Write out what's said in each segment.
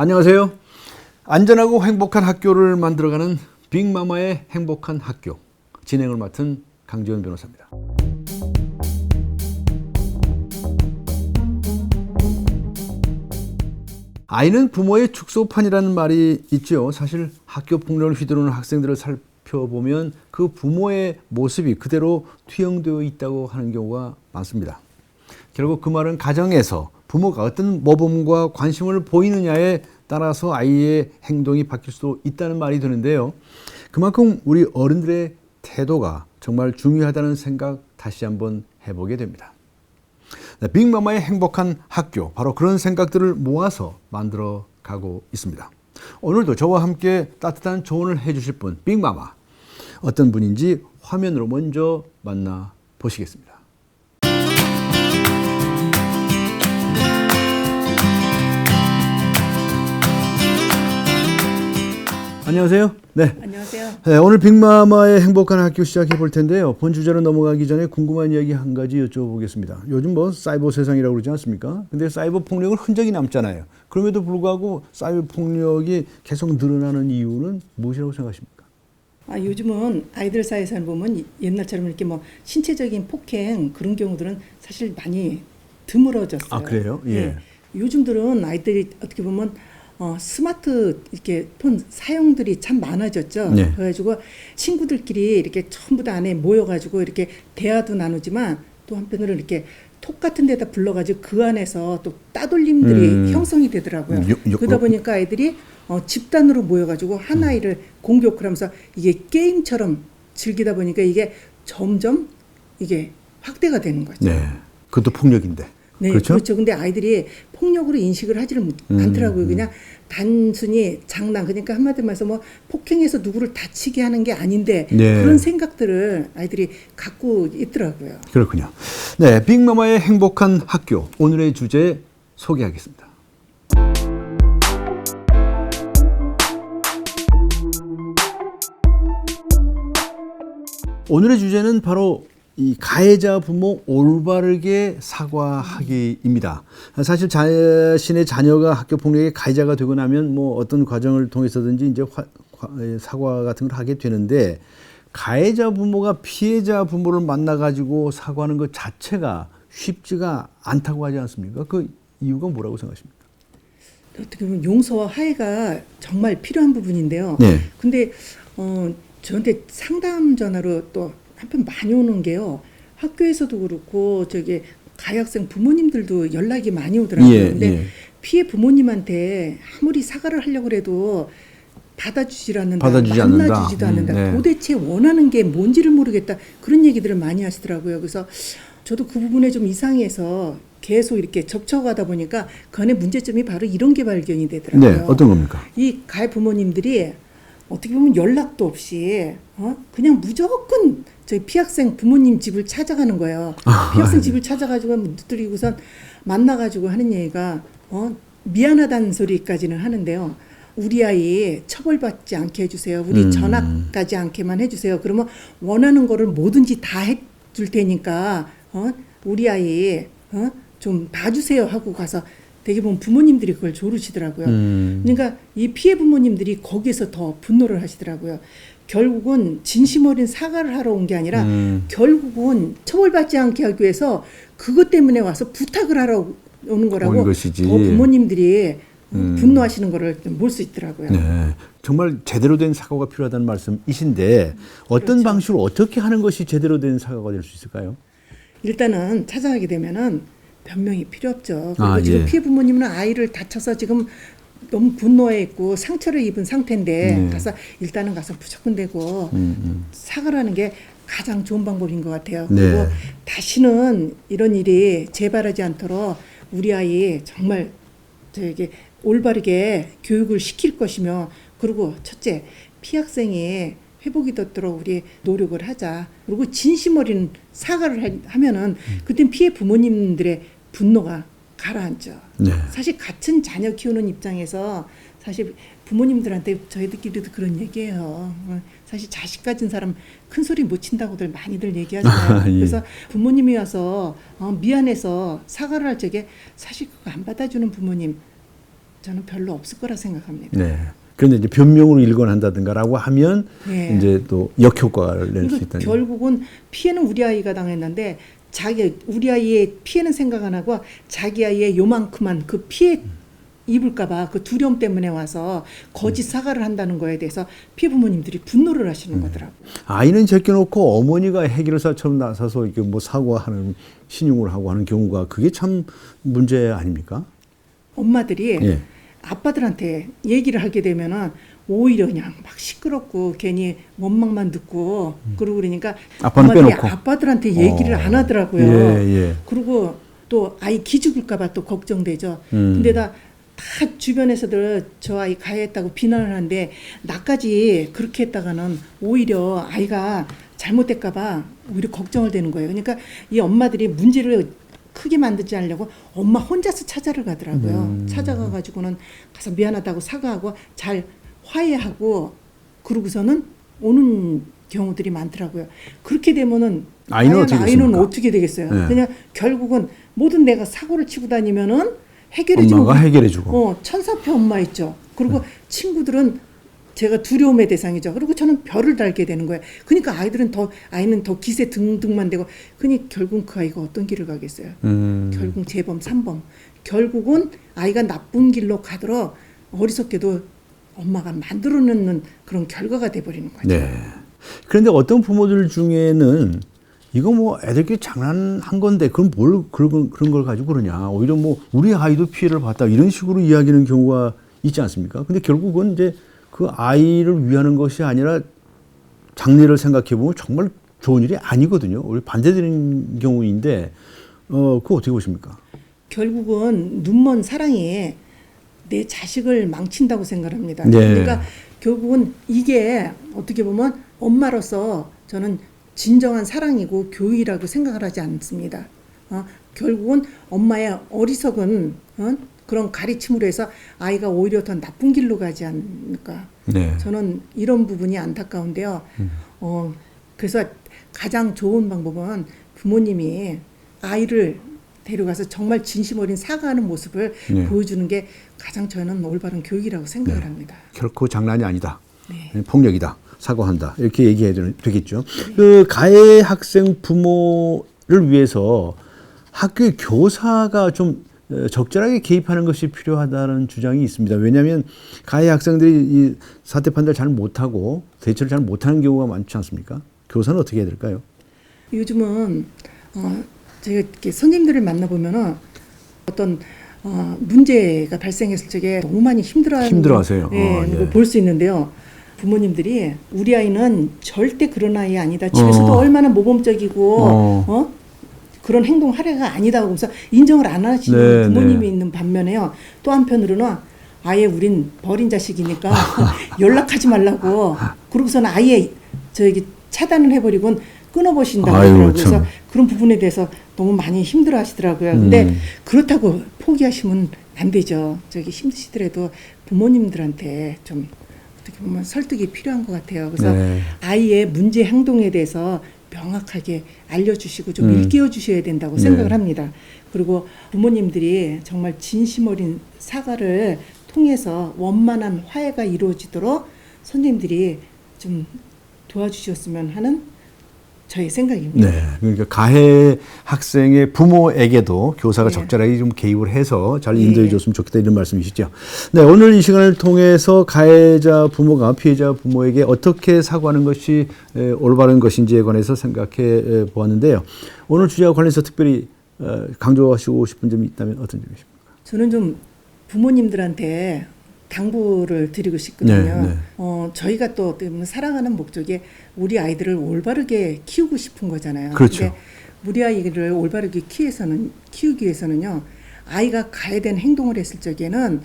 안녕하세요. 안전하고 행복한 학교를 만들어가는 빅마마의 행복한 학교 진행을 맡은 강지원 변호사입니다. 아이는 부모의 축소판이라는 말이 있죠. 사실 학교 폭력을 휘두르는 학생들을 살펴보면 그 부모의 모습이 그대로 투영되어 있다고 하는 경우가 많습니다. 결국 그 말은 가정에서 부모가 어떤 모범과 관심을 보이느냐에 따라서 아이의 행동이 바뀔 수도 있다는 말이 드는데요. 그만큼 우리 어른들의 태도가 정말 중요하다는 생각 다시 한번 해보게 됩니다. 빅마마의 행복한 학교, 바로 그런 생각들을 모아서 만들어 가고 있습니다. 오늘도 저와 함께 따뜻한 조언을 해주실 분, 빅마마. 어떤 분인지 화면으로 먼저 만나보시겠습니다. 안녕하세요. 네. 안녕하세요. 네, 오늘 빅마마의 행복한 학교 시작해 볼 텐데요. 본 주제로 넘어가기 전에 궁금한 이야기 한 가지 여쭤보겠습니다. 요즘 뭐 사이버 세상이라고 그러지 않습니까? 근데 사이버 폭력은 흔적이 남잖아요. 그럼에도 불구하고 사이버 폭력이 계속 늘어나는 이유는 무엇이라고 생각하십니까? 요즘은 아이들 사이에서 보면 옛날처럼 이렇게 뭐 신체적인 폭행 그런 경우들은 사실 많이 드물어졌어요. 아, 그래요? 예. 네. 요즘들은 아이들이 어떻게 보면 스마트 이렇게 폰 사용들이 참 많아졌죠. 네. 그래가지고 친구들끼리 이렇게 전부 다 안에 모여가지고 이렇게 대화도 나누지만 또 한편으로 이렇게 톡 같은 데다 불러가지고 그 안에서 또 따돌림들이 형성이 되더라고요. 그러다 보니까 아이들이 집단으로 모여가지고 한 아이를 공격을 하면서 이게 게임처럼 즐기다 보니까 이게 점점 이게 확대가 되는 거죠. 네. 그것도 폭력인데. 네, 그렇죠. 근데 아이들이 폭력으로 인식을 하지를 않더라고요. 그냥 단순히 장난, 그러니까 한마디로 말해서 뭐 폭행해서 누구를 다치게 하는 게 아닌데 네. 그런 생각들을 아이들이 갖고 있더라고요. 그렇군요. 네, 빅마마의 행복한 학교 오늘의 주제 소개하겠습니다. 오늘의 주제는 바로 이 가해자 부모 올바르게 사과하기입니다. 사실 자신의 자녀가 학교 폭력의 가해자가 되고 나면 뭐 어떤 과정을 통해서든지 이제 사과 같은 걸 하게 되는데, 가해자 부모가 피해자 부모를 만나 가지고 사과하는 것 자체가 쉽지가 않다고 하지 않습니까? 그 이유가 뭐라고 생각하십니까? 어떻게 보면 용서와 화해가 정말 필요한 부분인데요. 네. 근데 저한테 상담 전화로 또 한편 많이 오는 게요. 학교에서도 그렇고 저기 가해 학생 부모님들도 연락이 많이 오더라고요. 예, 근데 예. 피해 부모님한테 아무리 사과를 하려고 해도 받아주지 않는다. 받아주지 않는다. 만나주지도 않는다. 네. 도대체 원하는 게 뭔지를 모르겠다. 그런 얘기들을 많이 하시더라고요. 그래서 저도 그 부분에 좀 이상해서 계속 이렇게 접촉하다 보니까 그 안에 문제점이 바로 이런 게 발견이 되더라고요. 네, 어떤 겁니까? 이 가해 부모님들이 어떻게 보면 연락도 없이 그냥 무조건 저희 피학생 부모님 집을 찾아가는 거예요. 피학생 집을 찾아가지고 누뜨리고선 만나가지고 하는 얘기가 미안하다는 소리까지는 하는데요. 우리 아이 처벌받지 않게 해주세요. 우리 전학가지 않게만 해주세요. 그러면 원하는 거를 뭐든지 다 해줄 테니까 우리 아이 좀 봐주세요 하고 가서 되게 보면 부모님들이 그걸 조르시더라고요. 그러니까 이 피해 부모님들이 거기에서 더 분노를 하시더라고요. 결국은 진심 어린 사과를 하러 온 게 아니라 결국은 처벌받지 않게 하기 위해서 그것 때문에 와서 부탁을 하러 오는 거라고 것이지. 더 부모님들이 분노하시는 거를 볼 수 있더라고요. 네, 정말 제대로 된 사과가 필요하다는 말씀이신데 어떤 그렇죠. 방식으로 어떻게 하는 것이 제대로 된 사과가 될 수 있을까요? 일단은 찾아가게 되면은 변명이 필요 없죠. 그리고 아, 지금 예. 피해 부모님은 아이를 다쳐서 지금 너무 분노해 있고 상처를 입은 상태인데 네. 가서 일단은 가서 무조건 대고 사과를 하는 게 가장 좋은 방법인 것 같아요. 네. 그리고 다시는 이런 일이 재발하지 않도록 우리 아이 정말 저에게 올바르게 교육을 시킬 것이며, 그리고 첫째 피학생이 회복이 되도록 우리 노력을 하자. 그리고 진심 어린 사과를 하면은 그땐 피해 부모님들의 분노가 가라앉죠. 네. 사실 같은 자녀 키우는 입장에서 사실 부모님들한테 저희들끼리도 그런 얘기해요. 사실 자식 가진 사람 큰 소리 못 친다고들 많이들 얘기하잖아요. 예. 그래서 부모님이 와서 미안해서 사과를 할 적에 사실 그거 안 받아주는 부모님 저는 별로 없을 거라 생각합니다. 네. 그런데 이제 변명으로 일관한다든가라고 하면 네. 이제 또 역효과를 낼 수 그러니까 있다는. 결국은 피해는 우리 아이가 당했는데 우리 아이의 피해는 생각 안 하고 자기 아이의 요만큼만 그 피해 입을까봐 그 두려움 때문에 와서 거짓 사과를 한다는 거에 대해서 피부모님들이 분노를 하시는 거더라고요. 아이는 제껴놓고 어머니가 해결사처럼 나서서 이렇게 뭐 사과하는 신용을 하고 하는 경우가 그게 참 문제 아닙니까? 엄마들이 예. 아빠들한테 얘기를 하게 되면은 오히려 그냥 막 시끄럽고 괜히 원망만 듣고 그러고 그러니까 아빠는 엄마들이 빼놓고. 아빠들한테 얘기를 안 하더라고요. 예. 그리고 또 아이 기죽을까봐 또 걱정되죠. 근데 다 주변에서들 저 아이 가해했다고 비난을 하는데 나까지 그렇게 했다가는 오히려 아이가 잘못될까봐 오히려 걱정을 되는 거예요. 그러니까 이 엄마들이 문제를 크게 만들지 않으려고 엄마 혼자서 찾아를 가더라고요. 찾아가가지고는 가서 미안하다고 사과하고 잘 화해하고 그러고서는 오는 경우들이 많더라고요. 그렇게 되면은 아이는 어떻게 아이는 됐습니까? 어떻게 되겠어요? 네. 그냥 결국은 모든 내가 사고를 치고 다니면은 해결해주는 엄마가 해결해주고. 천사표 엄마 있죠. 그리고 친구들은 제가 두려움의 대상이죠. 그리고 저는 별을 달게 되는 거예요. 그러니까 아이는 더 기세 등등만 되고, 그러니 결국 그 아이가 어떤 길을 가겠어요. 결국 재범, 삼범. 결국은 아이가 나쁜 길로 가도록 어리석게도 엄마가 만들어놓는 그런 결과가 돼버리는 거죠. 네. 그런데 어떤 부모들 중에는 이거 뭐 애들끼리 장난한 건데 그럼 뭘 그런 걸 가지고 그러냐. 오히려 뭐 우리 아이도 피해를 봤다 이런 식으로 이야기하는 경우가 있지 않습니까? 근데 결국은 이제 그 아이를 위하는 것이 아니라 장래를 생각해 보면 정말 좋은 일이 아니거든요. 오히려 반대되는 경우인데 그거 어떻게 보십니까? 결국은 눈먼 사랑이 내 자식을 망친다고 생각합니다. 네. 그러니까 결국은 이게 어떻게 보면 엄마로서 저는 진정한 사랑이고 교육이라고 생각을 하지 않습니다. 결국은 엄마의 어리석은 그런 가르침으로 해서 아이가 오히려 더 나쁜 길로 가지 않을까. 네. 저는 이런 부분이 안타까운데요. 그래서 가장 좋은 방법은 부모님이 아이를 데려가서 정말 진심 어린 사과하는 모습을 네. 보여주는 게 가장 저는 올바른 교육이라고 생각을 합니다. 결코 장난이 아니다. 네. 폭력이다. 사과한다. 이렇게 얘기해야 되겠죠. 그 가해 학생 부모를 위해서 학교의 교사가 좀 적절하게 개입하는 것이 필요하다는 주장이 있습니다. 왜냐하면 가해 학생들이 이 사태 판단을 잘 못하고 대처를 잘 못하는 경우가 많지 않습니까? 교사는 어떻게 해야 될까요? 요즘은 제가 이렇게 선생님들을 만나보면은 어떤 문제가 발생했을 적에 너무 많이 힘들어하세요. 예. 볼 수 있는데요. 부모님들이 우리 아이는 절대 그런 아이 아니다. 집에서도 얼마나 모범적이고 그런 행동 하려가 아니다 하면서 인정을 안 하시는 부모님이 있는 반면에요. 또 한편으로는 아예 우린 버린 자식이니까 연락하지 말라고 그러고서는 아예 차단을 해버리곤 끊어버신다고 하더라고요. 그래서 그런 부분에 대해서 너무 많이 힘들어 하시더라고요. 근데 그렇다고 포기하시면 안 되죠. 힘드시더라도 부모님들한테 좀 어떻게 보면 설득이 필요한 것 같아요. 그래서 아이의 문제 행동에 대해서 명확하게 알려주시고 좀 일깨워 주셔야 된다고 생각을 합니다. 그리고 부모님들이 정말 진심 어린 사과를 통해서 원만한 화해가 이루어지도록 선생님들이 좀 도와주셨으면 하는 저의 생각입니다. 네, 그러니까 가해 학생의 부모에게도 교사가 적절하게 좀 개입을 해서 잘 인도해 줬으면 좋겠다 이런 말씀이시죠. 네, 오늘 이 시간을 통해서 가해자 부모가 피해자 부모에게 어떻게 사과하는 것이 올바른 것인지에 관해서 생각해 보았는데요. 오늘 주제와 관련해서 특별히 강조하시고 싶은 점이 있다면 어떤 점이십니까? 저는 좀 부모님들한테 당부를 드리고 싶거든요. 저희가 또 사랑하는 목적이 우리 아이들을 올바르게 키우고 싶은 거잖아요. 그렇죠. 근데 우리 아이를 올바르게 키우기 위해서는요. 아이가 가해된 행동을 했을 적에는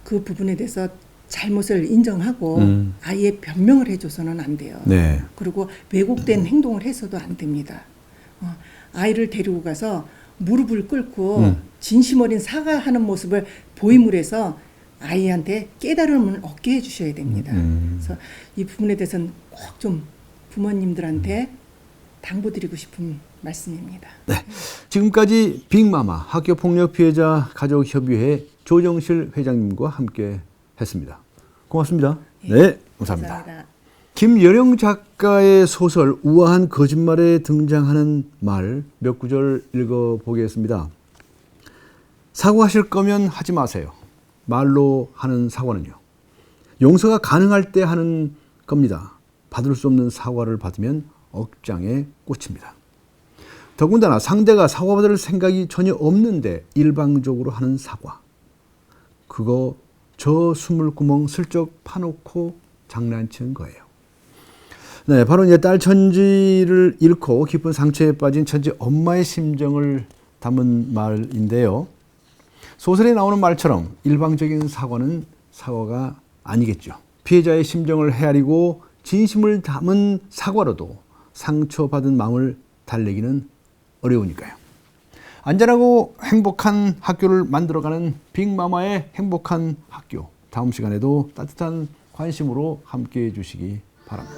그 부분에 대해서 잘못을 인정하고 아이의 변명을 해줘서는 안 돼요. 네. 그리고 왜곡된 행동을 해서도 안 됩니다. 아이를 데리고 가서 무릎을 꿇고 진심 어린 사과하는 모습을 보임을 해서 아이한테 깨달음을 얻게 해주셔야 됩니다. 그래서 이 부분에 대해서는 꼭 좀 부모님들한테 당부드리고 싶은 말씀입니다. 네. 지금까지 빅마마 학교폭력 피해자 가족협의회 조정실 회장님과 함께 했습니다. 고맙습니다. 네, 감사합니다. 감사합니다. 김여령 작가의 소설 우아한 거짓말에 등장하는 말 몇 구절 읽어보겠습니다. 사과하실 거면 하지 마세요. 말로 하는 사과는요. 용서가 가능할 때 하는 겁니다. 받을 수 없는 사과를 받으면 억장에 꽂힙니다. 더군다나 상대가 사과받을 생각이 전혀 없는데 일방적으로 하는 사과. 그거 저 스물구멍 슬쩍 파놓고 장난치는 거예요. 네, 바로 이제 딸 천지를 잃고 깊은 상처에 빠진 천지 엄마의 심정을 담은 말인데요. 소설에 나오는 말처럼 일방적인 사과는 사과가 아니겠죠. 피해자의 심정을 헤아리고 진심을 담은 사과로도 상처받은 마음을 달래기는 어려우니까요. 안전하고 행복한 학교를 만들어가는 빅마마의 행복한 학교. 다음 시간에도 따뜻한 관심으로 함께해 주시기 바랍니다.